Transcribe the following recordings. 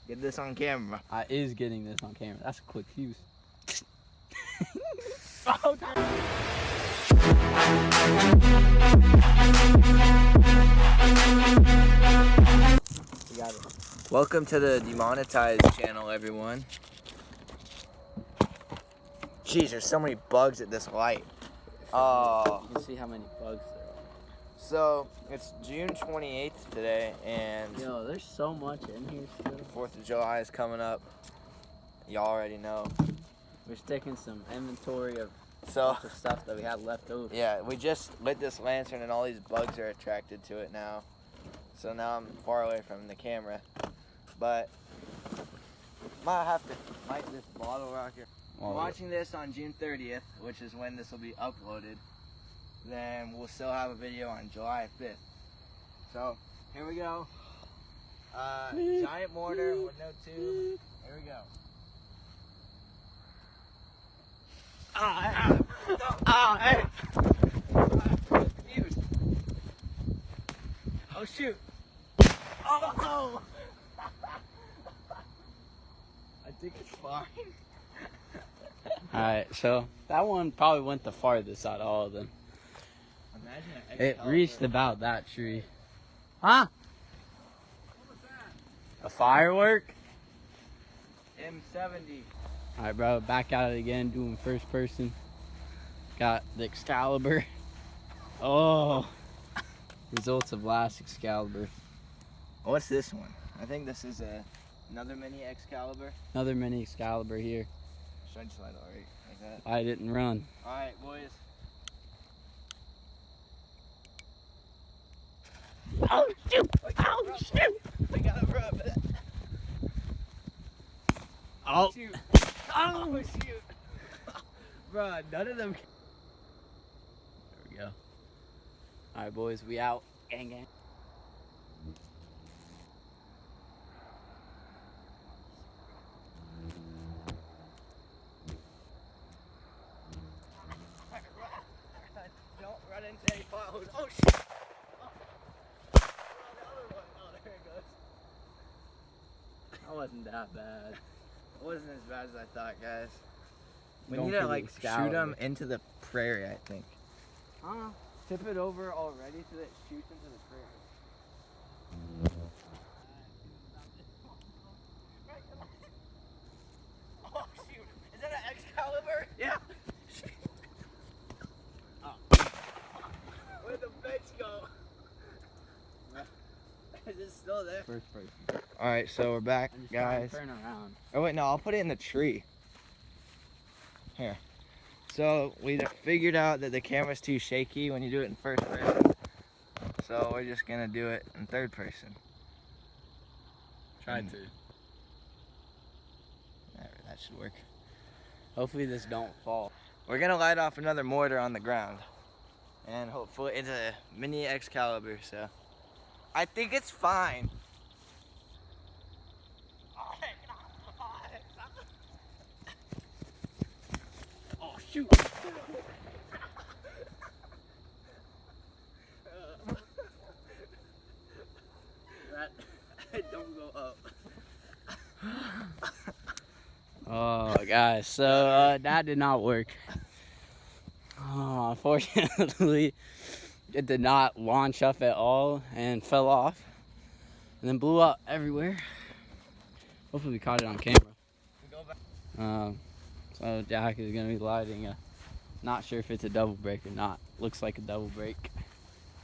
Get this on camera. I is getting this on camera. That's a quick fuse. We got it. Welcome to the demonetized channel, everyone. Jeez, there's so many bugs at this light. Oh. You can see how many bugs there are. So, it's June 28th today, and Yo, there's so much in here still. 4th of July is coming up. Y'all already know. We're just taking some inventory of So, bunch of stuff that we had left over. yeah, we just lit this lantern and all these bugs are attracted to it now. So now I'm far away from the camera. But, might have to light this bottle rocket. Oh, Watching this on June 30th, which is when this will be uploaded, then we'll still have a video on July 5th. So, here we go. Giant mortar with no tube. Here we go. Hey! Oh shoot! Oh no! I think it's fine. Alright, so that one probably went the farthest out of all of them. Imagine an It reached about that tree. Huh? What was that? A firework? M70. Alright, bro, back at it again, doing first person. Got the Excalibur. Oh, results of last Excalibur. What's this one? I think this is another mini Excalibur. Another mini Excalibur here. Should I just light it right like that? I didn't run. Alright, boys. Oh shoot! Oh shoot! We gotta rub it. Oh, Shoot. oh. Shoot. Bro, none of them. There we go. Alright, boys, we out. Gang, gang. Don't run into any potholes. Oh shit! Oh. The other one. Oh, there it goes. That wasn't that bad. It wasn't as bad as I thought, guys. We Going need for to the like Excalibur. shoot them into the prairie, I think. Huh? Tip it over already so that it shoots into the prairie. Oh shoot! Is that an Excalibur? Yeah. Oh. Where'd the bench go? Is it still there? First person. All right, so we're back, I'm just trying guys. to turn around. Oh wait, no, I'll put it in the tree. Here. So we figured out that the camera's too shaky when you do it in first person. So we're just gonna do it in third person. Tried to. That should work. Hopefully this don't fall. We're gonna light off another mortar on the ground. And hopefully it's a mini Excalibur, so. I think it's fine. Oh shoot! That don't go up. Oh, guys, so that did not work. Oh, unfortunately, it did not launch up at all and fell off, and then blew up everywhere. Hopefully, we caught it on camera. So Jack is gonna be lighting a. Not sure if it's a double break or not. Looks like a double break.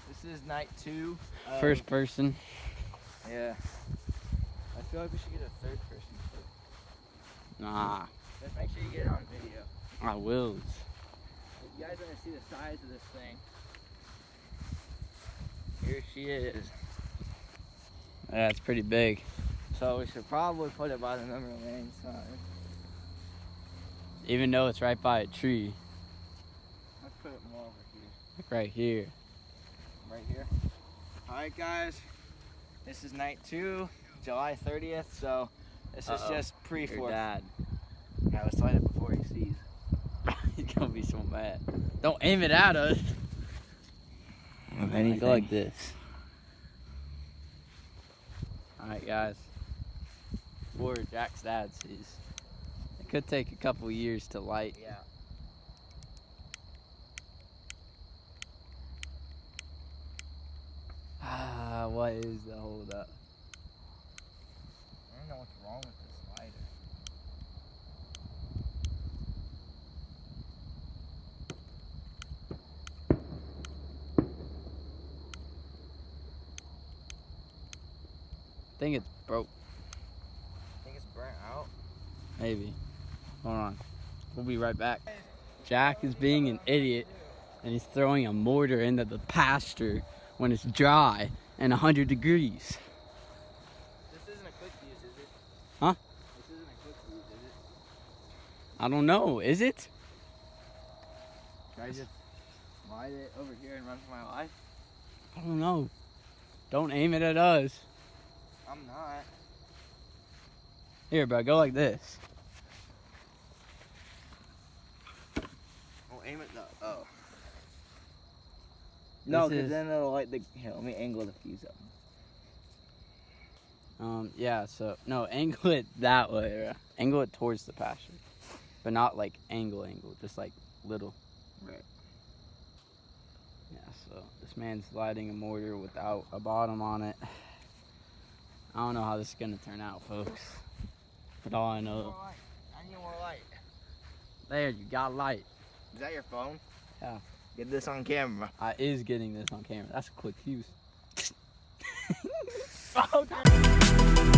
This is night 2. First person. Yeah. I feel like we should get a third person. Nah, Let's make sure you get it on video. I will. If you guys want to see the size of this thing, here she is. Yeah, it's pretty big. So we should probably put it by the memory lane sign. Even though it's right by a tree. Let's put it more over here. Like right here. Right here. Alright guys, this is night 2, July 30th, so this is just Your pre-4th. dad. Yeah, let's light it before he sees. He's gonna be so mad. Don't aim it at us. Of anything. Go like this. Alright guys. before Jack's dad sees. It could take a couple years to light. Yeah. What is the holdup? I don't know what's wrong with this lighter. I think it's broke. I think it's burnt out. Maybe. Hold on. We'll be right back. Jack is being an idiot and he's throwing a mortar into the pasture when it's dry and 100 degrees. This isn't a quick fuse, is it? Huh? This isn't a quick fuse, is it? I don't know. Is it? Should I just light it over here and run for my life? I don't know. Don't aim it at us. I'm not. Here, bro. Go like this. I'll aim it though. Oh. No, This because is- then it'll light the. Here, let me angle the fuse up. Yeah, so, no, angle it that way, bro. Angle it towards the pasture. But not like angle, just like little. Right. Yeah, so this man's lighting a mortar without a bottom on it. I don't know how this is gonna turn out, folks. But all I know, More light. I need more light. there, you got light. Is that your phone? Yeah. Get this on camera. I is getting this on camera. That's a quick fuse. Oh,